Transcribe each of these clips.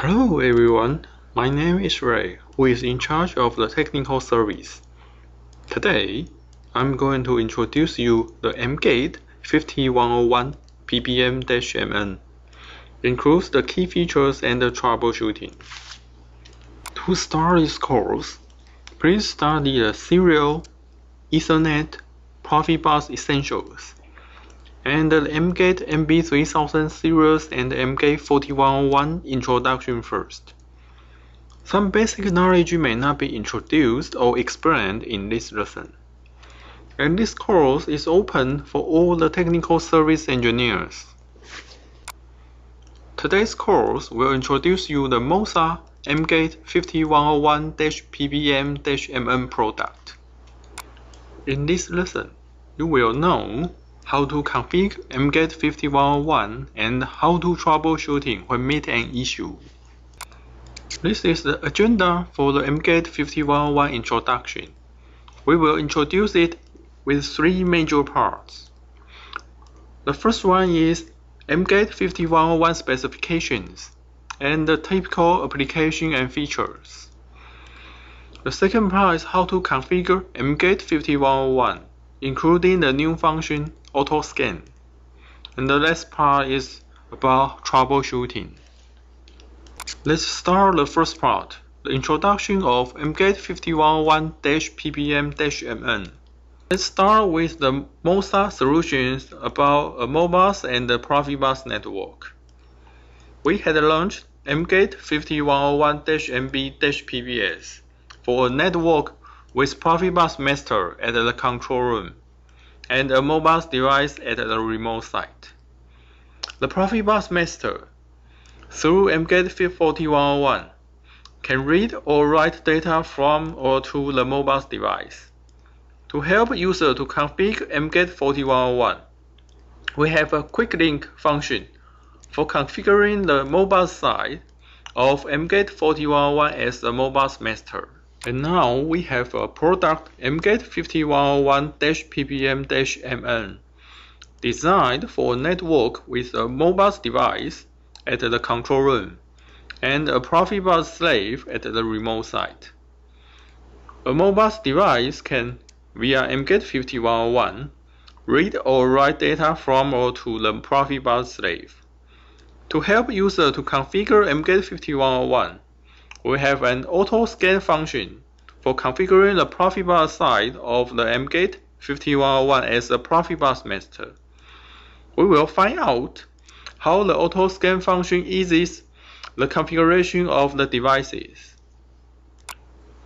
Hello everyone, my name is Ray, who is in charge of the technical service. Today, I'm going to introduce you the MGate 5101 PBM MN. Includes the key features and the troubleshooting. To start this course, please study the Serial, Ethernet, Profibus Essentials, and the MGate MB3000 series and MGate 4101 introduction first. Some basic knowledge may not be introduced or explained in this lesson. And this course is open for all the technical service engineers. Today's course will introduce you the MOSA MGate 5101-PBM MN product. In this lesson, you will know how to configure MGate 5101 and how to troubleshooting when meet an issue. This is the agenda for the MGate 5101 introduction. We will introduce it with three major parts. The first one is MGate 5101 specifications and the typical application and features. The second part is how to configure MGate 5101, including the new function auto scan. And the last part is about troubleshooting. Let's start the first part, the introduction of MGate 5101-PBM MN. Let's start with the MOSA solutions about a Modbus and the Profibus network. We had launched MGate 5101-MB-PBS for a network with Profibus master at the control room and a Modbus device at the remote site. The Profibus master, through MGate 4101, can read or write data from or to the Modbus device. To help user to configure MGate 4101, we have a quick link function for configuring the Modbus side of MGate 4101 as the Modbus master. And now we have a product MGate 5101-PBM MN designed for a network with a Modbus device at the control room and a Profibus slave at the remote site. A Modbus device can, via MGate 5101, read or write data from or to the Profibus slave. To help user to configure MGate 5101, we have an auto scan function for configuring the Profibus side of the MGate 5101 as a Profibus master. We will find out how the auto scan function eases the configuration of the devices.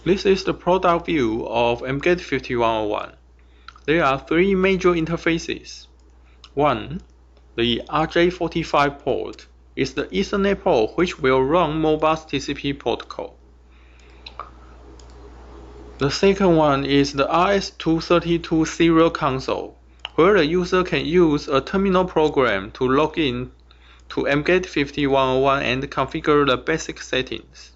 This is the product view of MGate 5101. There are three major interfaces. One, the RJ45 port, is the Ethernet port which will run Modbus TCP protocol. The second one is the RS-232 serial console, where the user can use a terminal program to log in to MGate 5101 and configure the basic settings.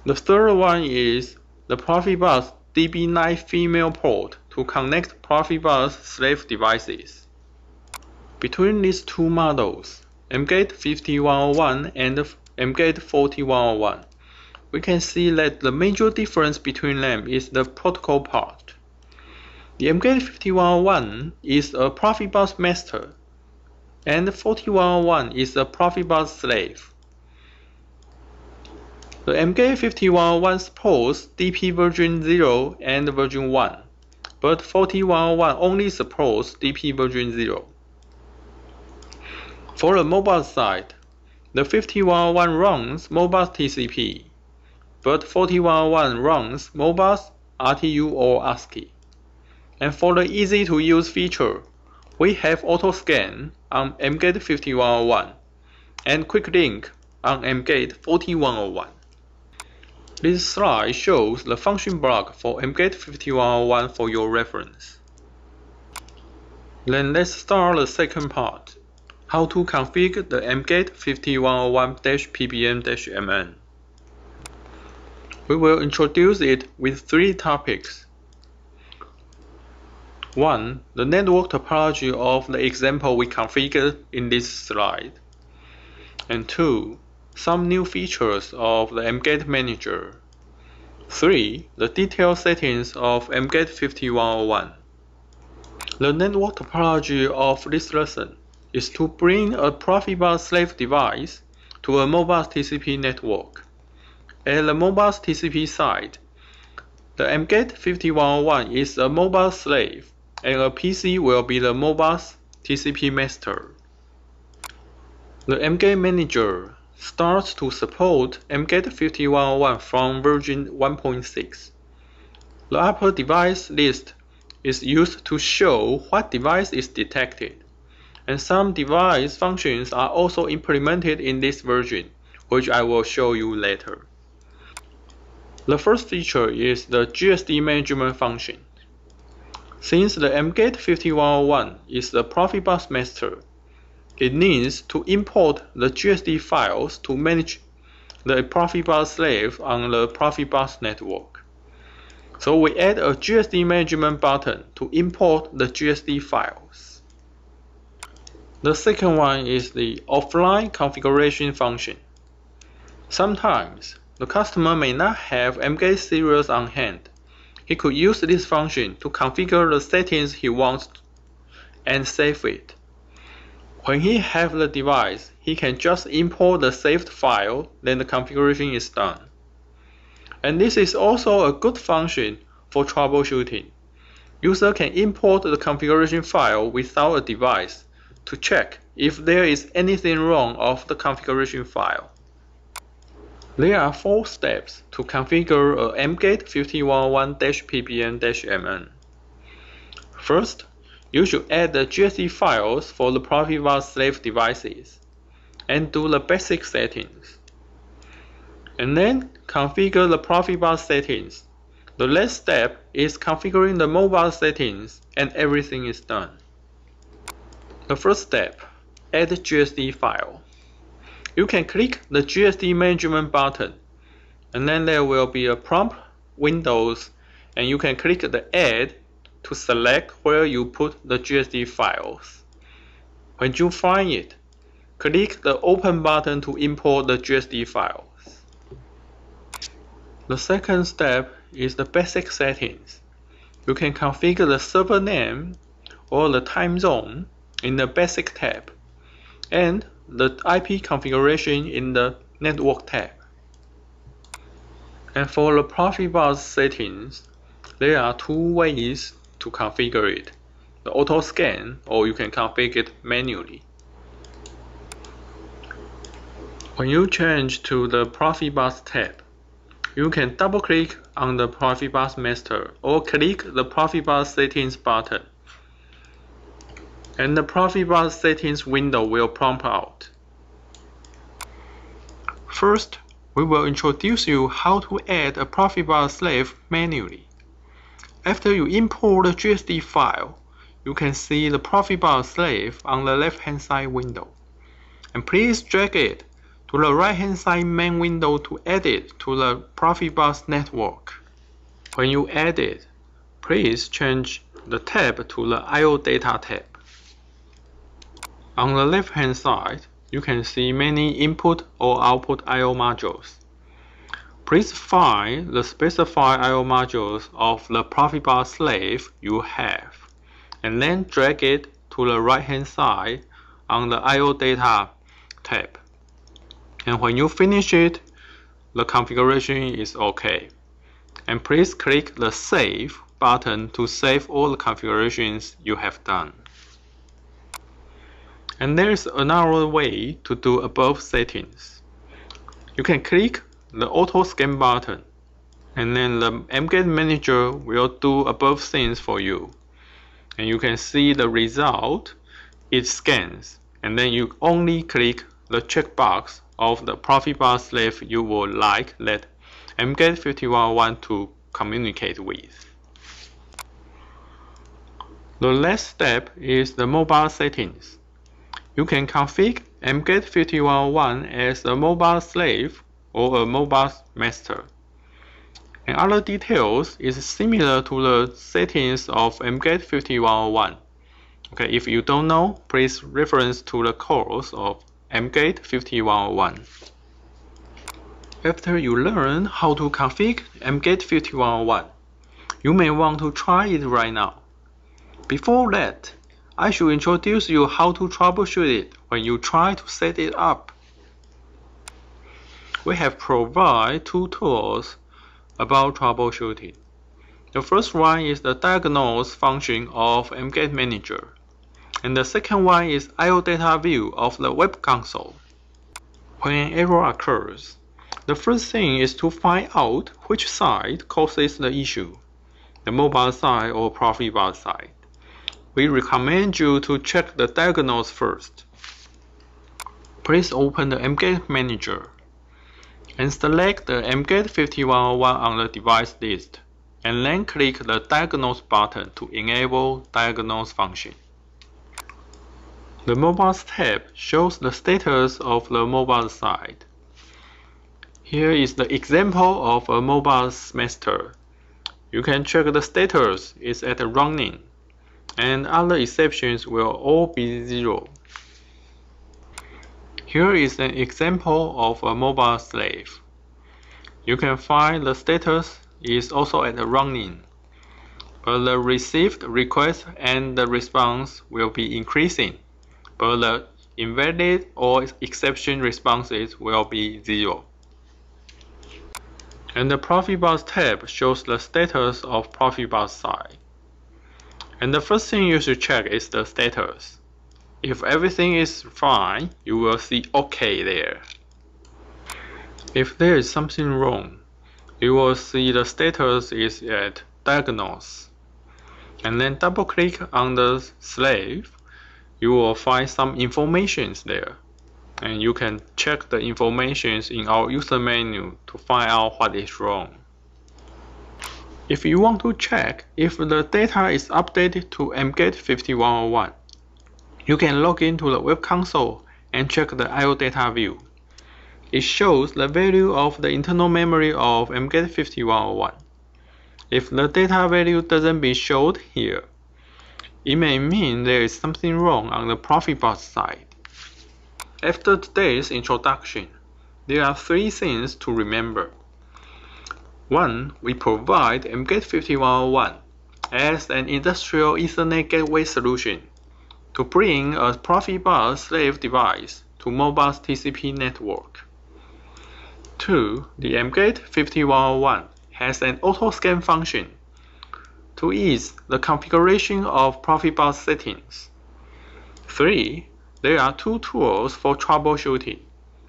The third one is the Profibus DB9 female port to connect Profibus slave devices. Between these two models, MGate 5101 and MGate 4101, we can see that the major difference between them is the protocol part. The MGate 5101 is a Profibus master, and 4101 is a Profibus slave. The MGate 5101 supports DP version 0 and version 1, but 4101 only supports DP version 0. For the Modbus side, the 5101 runs Modbus TCP, but 4101 runs Modbus, RTU or ASCII. And for the easy-to-use feature, we have auto scan on MGate 5101 and quick link on MGate 4101. This slide shows the function block for MGate 5101 for your reference. Then let's start the second part, how to configure the MGate 5101-PBM MN. We will introduce it with three topics. 1. The network topology of the example we configured in this slide. And 2. Some new features of the MGate Manager. 3. The detailed settings of MGate 5101. The network topology of this lesson is to bring a Profibus slave device to a Modbus TCP network. At the Modbus TCP side, the MGate 5101 is a Modbus slave, and a PC will be the Modbus TCP master. The MGate Manager starts to support MGate 5101 from version 1.6. The upper device list is used to show what device is detected, and some device functions are also implemented in this version, which I will show you later. The first feature is the GSD management function. Since the MGate 5101 is the Profibus master, it needs to import the GSD files to manage the Profibus slave on the Profibus network. So we add a GSD management button to import the GSD files. The second one is the offline configuration function. Sometimes the customer may not have MGate serials on hand. He could use this function to configure the settings he wants and save it. When he has the device, he can just import the saved file, then the configuration is done. And this is also a good function for troubleshooting. User can import the configuration file without a device to check if there is anything wrong of the configuration file. There are 4 steps to configure a MGate 5101-PBM MN. First, you should add the GSD files for the Profibus slave devices and do the basic settings. And then configure the Profibus settings. The last step is configuring the Modbus settings, and everything is done. The first step, add GSD file. You can click the GSD management button, and then there will be a prompt windows, and you can click the add to select where you put the GSD files. When you find it, click the open button to import the GSD files. The second step is the basic settings. You can configure the server name or the time zone in the basic tab, and the IP configuration in the network tab. And for the Profibus settings, there are 2 ways to configure it: the auto scan, or you can configure it manually. When you change to the Profibus tab, you can double click on the Profibus master or click the Profibus settings button, and the Profibus settings window will prompt out. First, we will introduce you how to add a Profibus slave manually. After you import the GSD file, you can see the Profibus slave on the left-hand side window. And please drag it to the right-hand side main window to add it to the Profibus network. When you add it, please change the tab to the I/O data tab. On the left-hand side, you can see many input or output I/O modules. Please find the specified I/O modules of the Profibus slave you have, and then drag it to the right-hand side on the I/O data tab. And when you finish it, the configuration is OK. And please click the Save button to save all the configurations you have done. And there is another way to do above settings. You can click the auto scan button, and then the MGate Manager will do above things for you. And you can see the result. It scans, and then you only click the checkbox of the Profibus slave you would like that MGate 5101 to communicate with. The last step is the Modbus settings. You can configure MGate 5101 as a Modbus slave or a Modbus master. And other details is similar to the settings of MGate 5101. Okay, if you don't know, please reference to the course of MGate 5101. After you learn how to configure MGate 5101, you may want to try it right now. Before that, I should introduce you how to troubleshoot it when you try to set it up. We have provided two tools about troubleshooting. The first one is the diagnose function of MGate Manager, and the second one is I/O data view of the web console. When an error occurs, the first thing is to find out which side causes the issue, the mobile side or Profibus side. We recommend you to check the diagnose first. Please open the MGate Manager and select the MGate 5101 on the device list, and then click the Diagnose button to enable Diagnose function. The Mobiles tab shows the status of the mobile side. Here is the example of a Mobiles master. You can check the status is at running, and other exceptions will all be 0. Here is an example of a mobile slave. You can find the status is also at running, but the received request and the response will be increasing, but the invalid or exception responses will be 0. And the Profibus tab shows the status of Profibus side. And the first thing you should check is the status. If everything is fine, you will see OK there. If there is something wrong, you will see the status is at diagnose. And then double click on the slave, you will find some information there. And you can check the information in our user menu to find out what is wrong. If you want to check if the data is updated to MGate 5101, you can log into the web console and check the I/O data view. It shows the value of the internal memory of MGate 5101. If the data value doesn't be showed here, it may mean there is something wrong on the Profibus side. After today's introduction, there are 3 things to remember. 1. We provide MGate 5101 as an industrial Ethernet gateway solution to bring a Profibus slave device to mobile TCP network. 2. The MGate 5101 has an auto-scan function to ease the configuration of Profibus settings. 3. There are 2 tools for troubleshooting,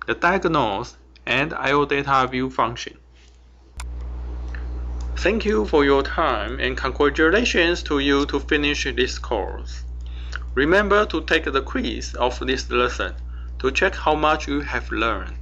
the diagnose and I/O data view function. Thank you for your time and congratulations to you to finish this course. Remember to take the quiz of this lesson to check how much you have learned.